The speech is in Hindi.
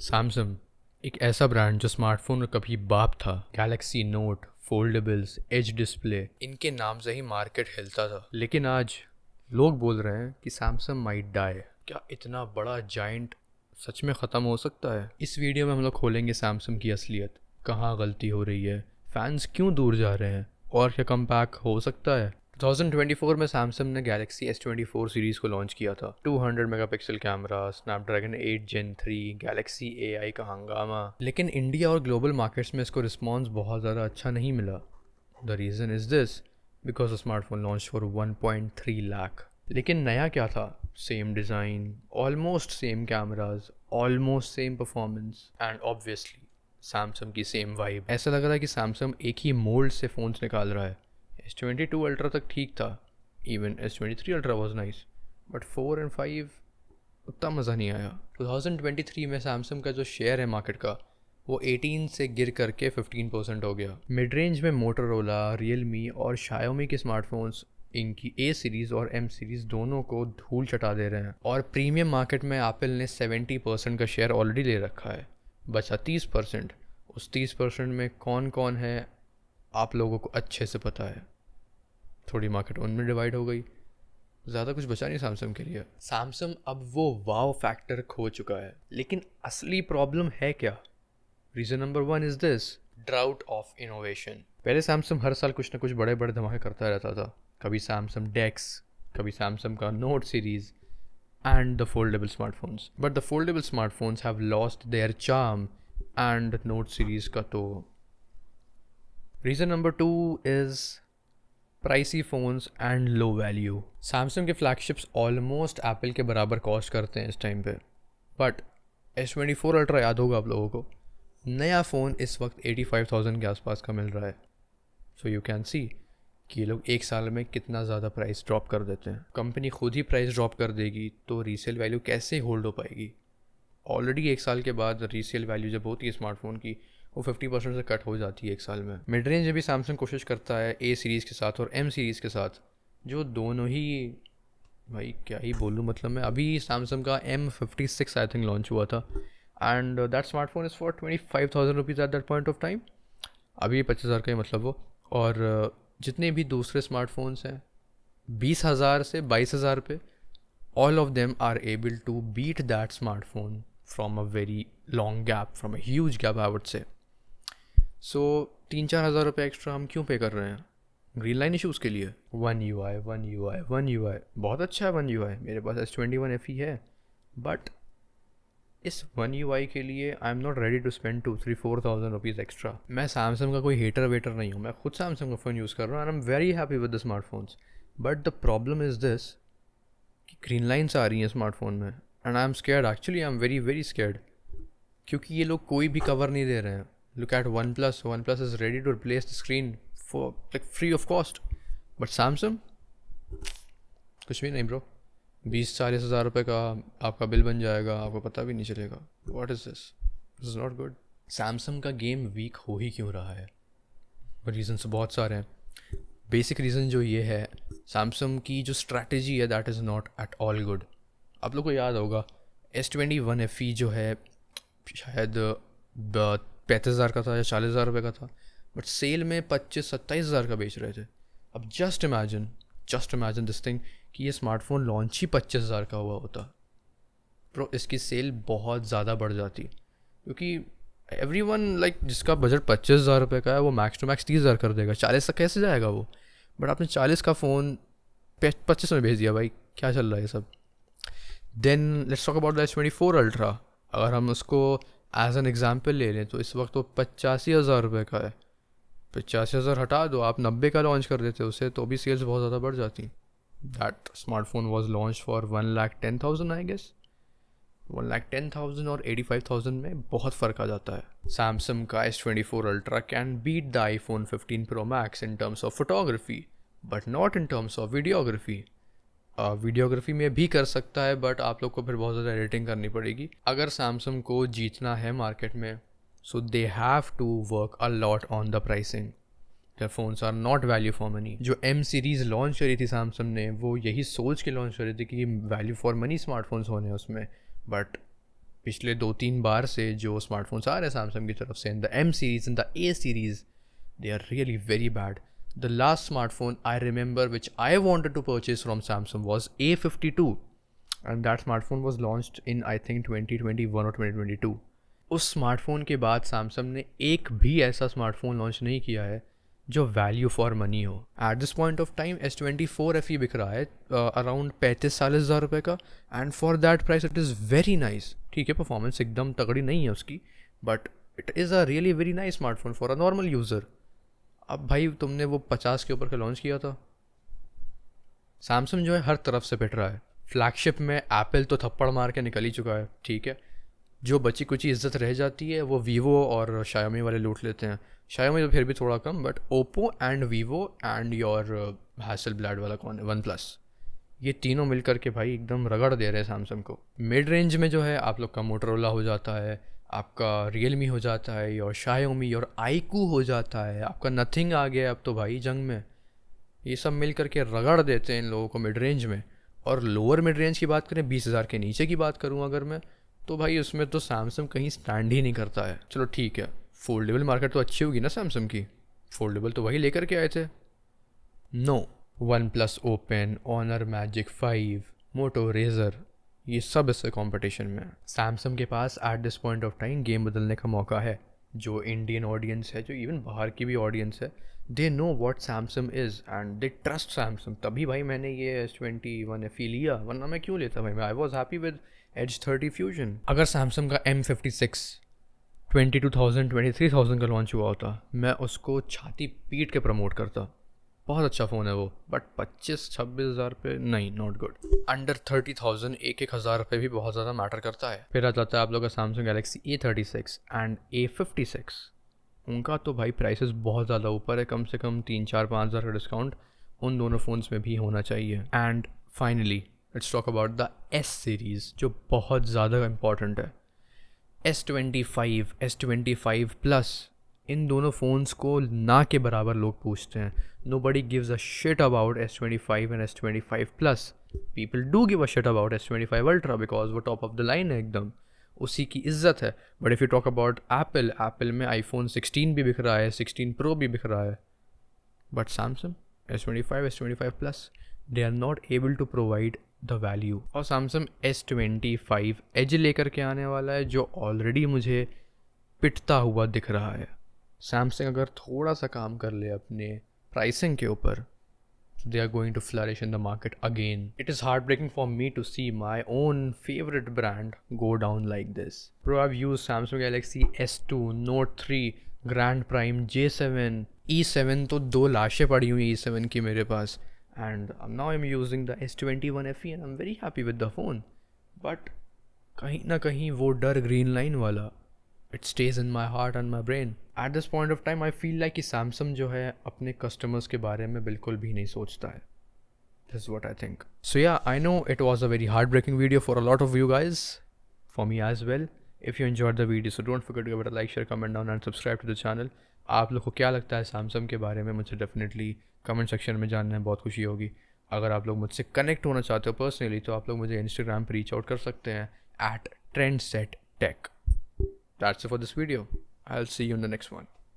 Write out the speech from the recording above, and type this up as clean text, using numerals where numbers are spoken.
सैमसंग एक ऐसा ब्रांड जो स्मार्टफोन का कभी बाप था। Galaxy Note, foldables, edge display, इनके नाम से ही मार्केट हिलता था। लेकिन आज लोग बोल रहे हैं कि सैमसंग माइट डाई। क्या इतना बड़ा जाइंट सच में ख़त्म हो सकता है? इस वीडियो में हम लोग खोलेंगे सैमसंग की असलियत, कहाँ गलती हो रही है, फैंस क्यों दूर जा रहे हैं और क्या कमबैक हो सकता है। 2024 में सैमसंग ने गैलेक्सी S24 सीरीज़ को लॉन्च किया था। 200 megapixel camera, Snapdragon 8 Gen 3, Galaxy AI का हंगामा। लेकिन इंडिया और ग्लोबल मार्केट्स में इसको रिस्पॉन्स बहुत ज़्यादा अच्छा नहीं मिला। The reason is this, because the smartphone launch for 1.3 lakh. लेकिन नया क्या था? Same design, almost same cameras, almost same performance and obviously Samsung की सेम वाइब। ऐसा लग रहा है कि सैमसंग एक ही मोल्ड से फ़ोन्स निकाल रहा है। S22 अल्ट्रा तक ठीक था, even S23 ultra was nice, but 4 और 5 उतना मज़ा नहीं आया। 2023 में सैमसंग का जो शेयर है मार्केट का, वो 18 से गिर करके 15% हो गया। मिड रेंज में मोटोरोला, रियलमी और शायोमी के स्मार्टफोन्स इनकी A सीरीज़ और M सीरीज़ दोनों को धूल चटा दे रहे हैं। और प्रीमियम मार्केट में एप्पल ने 70% का शेयर ऑलरेडी ले रखा है, बचा 30%। उस 30% में कौन कौन है आप लोगों को अच्छे से पता है। थोड़ी मार्केट उनमें डिवाइड हो गई, ज़्यादा कुछ बचा नहीं सैमसंग के लिए। सैमसंग अब वो वाव फैक्टर खो चुका है। लेकिन असली प्रॉब्लम है क्या? Reason number 1 is this, drought of innovation. पहले सैमसंग हर साल कुछ ना कुछ बड़े बड़े धमाके करता रहता था। कभी सैमसंग डेक्स, कभी सैमसंग का note series and the foldable smartphones. But the foldable smartphones have lost their charm and note series का तो। Reason number 2 is pricey phones and low value. Samsung के फ्लैगशिप्स ऑलमोस्ट एप्पल के बराबर कॉस्ट करते हैं इस टाइम पे। बट S24 अल्ट्रा याद होगा आप लोगों को, नया फ़ोन इस वक्त 85,000 के आसपास का मिल रहा है। सो यू कैन सी कि ये लोग एक साल में कितना ज़्यादा प्राइस ड्रॉप कर देते हैं। कंपनी खुद ही प्राइस ड्रॉप कर देगी तो रीसेल वैल्यू कैसे होल्ड हो पाएगी? ऑलरेडी एक साल के बाद रीसेल वैल्यू जब होती है स्मार्टफोन की, वो 50% से कट हो जाती है एक साल में। मिड रेंज में भी सैमसंग कोशिश करता है A सीरीज़ के साथ और M सीरीज़ के साथ, जो दोनों ही, भाई क्या ही बोलूँ, मतलब मैं अभी सैमसंग का M56 आई थिंक लॉन्च हुआ था and that smartphone is for 25,000 rupees at that point of time. अभी 25,000 का ही मतलब वो। और जितने भी दूसरे स्मार्टफोन्स हैं 20,000 से 22,000 पे, all of them are able to beat that smartphone from a very long gap, from a huge gap I would say. So 3-4 हज़ार रुपये एक्स्ट्रा हम क्यों पे कर रहे हैं? ग्रीन लाइन इशूज़ के लिए। वन यू आई बहुत अच्छा है। वन यू आई मेरे पास S21 FE है, बट इस वन यू आई के लिए I am not ready to spend 2-3-4,000 rupees extra. मैं सैमसंग का कोई हेटर वेटर नहीं हूँ, मैं खुद सैमसंग का फ़ोन यूज़ कर रहा हूँ and I am very happy with the smartphones. But the problem is this कि ग्रीन लाइन्स आ रही हैं स्मार्टफोन में and I am scared, actually I am very very scared, क्योंकि ये लोग कोई भी कवर नहीं दे रहे हैं। Look at OnePlus is ready to replace the screen for like free of cost, but Samsung कुछ भी नहीं ब्रो। 20-40 हज़ार रुपये का आपका बिल बन जाएगा, आपको पता भी नहीं चलेगा। What is this? This is not good. Samsung का गेम वीक हो ही क्यों रहा है? रीजन्स बहुत सारे हैं। बेसिक रीज़न जो ये है, सैमसंग की जो स्ट्रैटेजी है that is not at all good. आप लोग को याद होगा S21 FE जो है शायद 35,000 का था या 40,000 रुपये का था, बट सेल में 25-27 हज़ार का बेच रहे थे। अब जस्ट इमेजिन दिस थिंग कि ये स्मार्टफोन लॉन्च ही 25,000 का हुआ होता, प्रो इसकी सेल बहुत ज़्यादा बढ़ जाती, क्योंकि एवरीवन लाइक जिसका बजट 25,000 रुपये का है वो मैक्स टू मैक्स 30,000 कर देगा। 40 तक कैसे जाएगा वो? बट आपने 40 का फ़ोन 25 में भेज दिया। भाई क्या चल रहा है ये सब? Then let's talk about the S24 Ultra. अगर हम उसको एज एन एग्जाम्पल ले लें तो इस वक्त वो 85,000 रुपये का है। 85,000 हटा दो, आप 90 का लॉन्च कर देते उसे तो भी सेल्स बहुत ज़्यादा बढ़ जाती। That smartphone was launch for 1,10,000 I guess. 1,10,000 और 85,000 में बहुत फ़र्क आ जाता है। सैमसंग का S24 Ultra can beat the iPhone 15 Pro Max in terms of photography, but not in terms of videography. Videography में भी कर सकता है, बट आप लोग को फिर बहुत ज़्यादा एडिटिंग करनी पड़ेगी। अगर सैमसंग को जीतना है मार्केट में, so they have to work a lot on the pricing. Their phones are not value for money. जो M सीरीज़ लॉन्च करी थी सैमसंग ने, वो यही सोच के लॉन्च करी थी कि वैल्यू फॉर मनी स्मार्टफोन्स होने उसमें, बट पिछले 2-3 बार से जो स्मार्टफोन्स आ रहे हैं सैमसंग की तरफ से, in the M series, in the A series, they are really very bad. The last smartphone I remember which I wanted to purchase from Samsung was A52, and that smartphone was launched in I think 2021 or 2022. उस स्मार्टफोन के बाद सैमसंग ने एक भी ऐसा स्मार्टफोन लॉन्च नहीं किया है जो वैल्यू फॉर मनी हो. Eight this point of time S24 FE बिक रहा है अराउंड 35-40 हज़ार रुपये का, and for that price it is very nice. ठीक है, परफॉर्मेंस एकदम तगड़ी नहीं है उसकी, but it is a really very nice smartphone for a normal user. अब भाई तुमने वो 50 के ऊपर का लॉन्च किया था. सैमसंग जो है हर तरफ से पिट रहा है. फ्लैगशिप में एप्पल तो थप्पड़ मार के निकल ही चुका है. ठीक है, जो बची कुची इज्जत रह जाती है वो वीवो और शायोमी वाले लूट लेते हैं. शायोमी तो फिर भी थोड़ा कम, but Oppo and Vivo and your Hasselblad वाला कौन है, वन प्लस, ये तीनों मिल करके भाई एकदम रगड़ दे रहे हैं सैमसंग को. मिड रेंज में जो है आप लोग का मोटरोला हो जाता है, आपका रियलमी हो जाता है, योर शायोमी, योर आईकू हो जाता है, आपका नथिंग आ गया अब तो भाई जंग में. ये सब मिल करके रगड़ देते हैं इन लोगों को मिड रेंज में. और लोअर मिड रेंज की बात करें, 20,000 के नीचे की बात करूँ अगर मैं, तो भाई उसमें तो सैमसंग कहीं स्टैंड ही नहीं करता है. चलो ठीक है, फोल्डेबल मार्केट तो अच्छी होगी ना सैमसंग की, फोल्डेबल तो वही लेकर के आए थे. No, OnePlus open, Honor Magic 5, Moto Razr, ये सब इससे कंपटीशन में है. सैमसंग के पास at this point of time game बदलने का मौका है. जो इंडियन ऑडियंस है, जो इवन बाहर की भी ऑडियंस है, they know what Samsung is and they trust Samsung. तभी भाई मैंने ये S21 FE लिया, वरना मैं क्यों लेता भाई. मैं I was happy with Edge 30 Fusion. अगर सैमसंग का M56 22,000 23,000 का लॉन्च हुआ होता, मैं उसको छाती पीट के प्रमोट करता. बहुत अच्छा फ़ोन है वो, बट 25-26 हज़ार पे नहीं, नॉट गुड. अंडर 30,000 एक हज़ार रुपये भी बहुत ज़्यादा मैटर करता है. फिर आ जाता है आप लोग का Samsung Galaxy A36 and A56. उनका तो भाई प्राइसेस बहुत ज़्यादा ऊपर है, कम से कम 3-4-5 हज़ार का डिस्काउंट उन दोनों फ़ोन्स में भी होना चाहिए. And finally let's talk about the S series, जो बहुत ज़्यादा इंपॉर्टेंट है. S25, S25 प्लस, इन दोनों फ़ोन्स को ना के बराबर लोग पूछते हैं. Nobody gives a shit about S25 and S25 Plus. People do give a shit about S25 Ultra because वो top of the line है एकदम, उसी की इज्जत है. But if you talk about Apple, Apple में iPhone 16 भी बिक रहा है, 16 Pro भी बिक रहा है. But Samsung, S25, S25 Plus, they are not able to provide the value. और Samsung S25 Edge लेकर के आने वाला है, जो ऑलरेडी मुझे पिटता हुआ दिख रहा है. Samsung अगर थोड़ा सा काम कर ले अपने pricing के ऊपर, they are going to flourish in the market again. It is heartbreaking for me to see my own favorite brand go down like this. Bro, I've used Samsung Galaxy S2, Note 3, Grand Prime, J7, E7 तो 2 लाशें पड़ी हुई E7 की मेरे पास, and now I'm using the S21 FE and I'm very happy with the phone. But कहीं ना कहीं वो डर green line वाला, it stays in my heart and my brain. At this point of time I feel like कि Samsung जो है अपने customers के बारे में बिल्कुल भी नहीं सोचता है. This is what I think. So yeah, I know it was a very heartbreaking video for a lot of you guys, for me as well. If you enjoyed the video, so don't forget to give it a like, share, comment down and subscribe to the channel. आप लोग को क्या लगता है Samsung के बारे में, मुझे डेफिनेटली कमेंट सेक्शन में जानना है, बहुत खुशी होगी. अगर आप लोग मुझसे कनेक्ट होना चाहते हो पर्सनली, तो आप लोग मुझे इंस्टाग्राम पर रीच आउट कर सकते हैं @TrendsetTech. That's it for this video. I'll see you in the next one.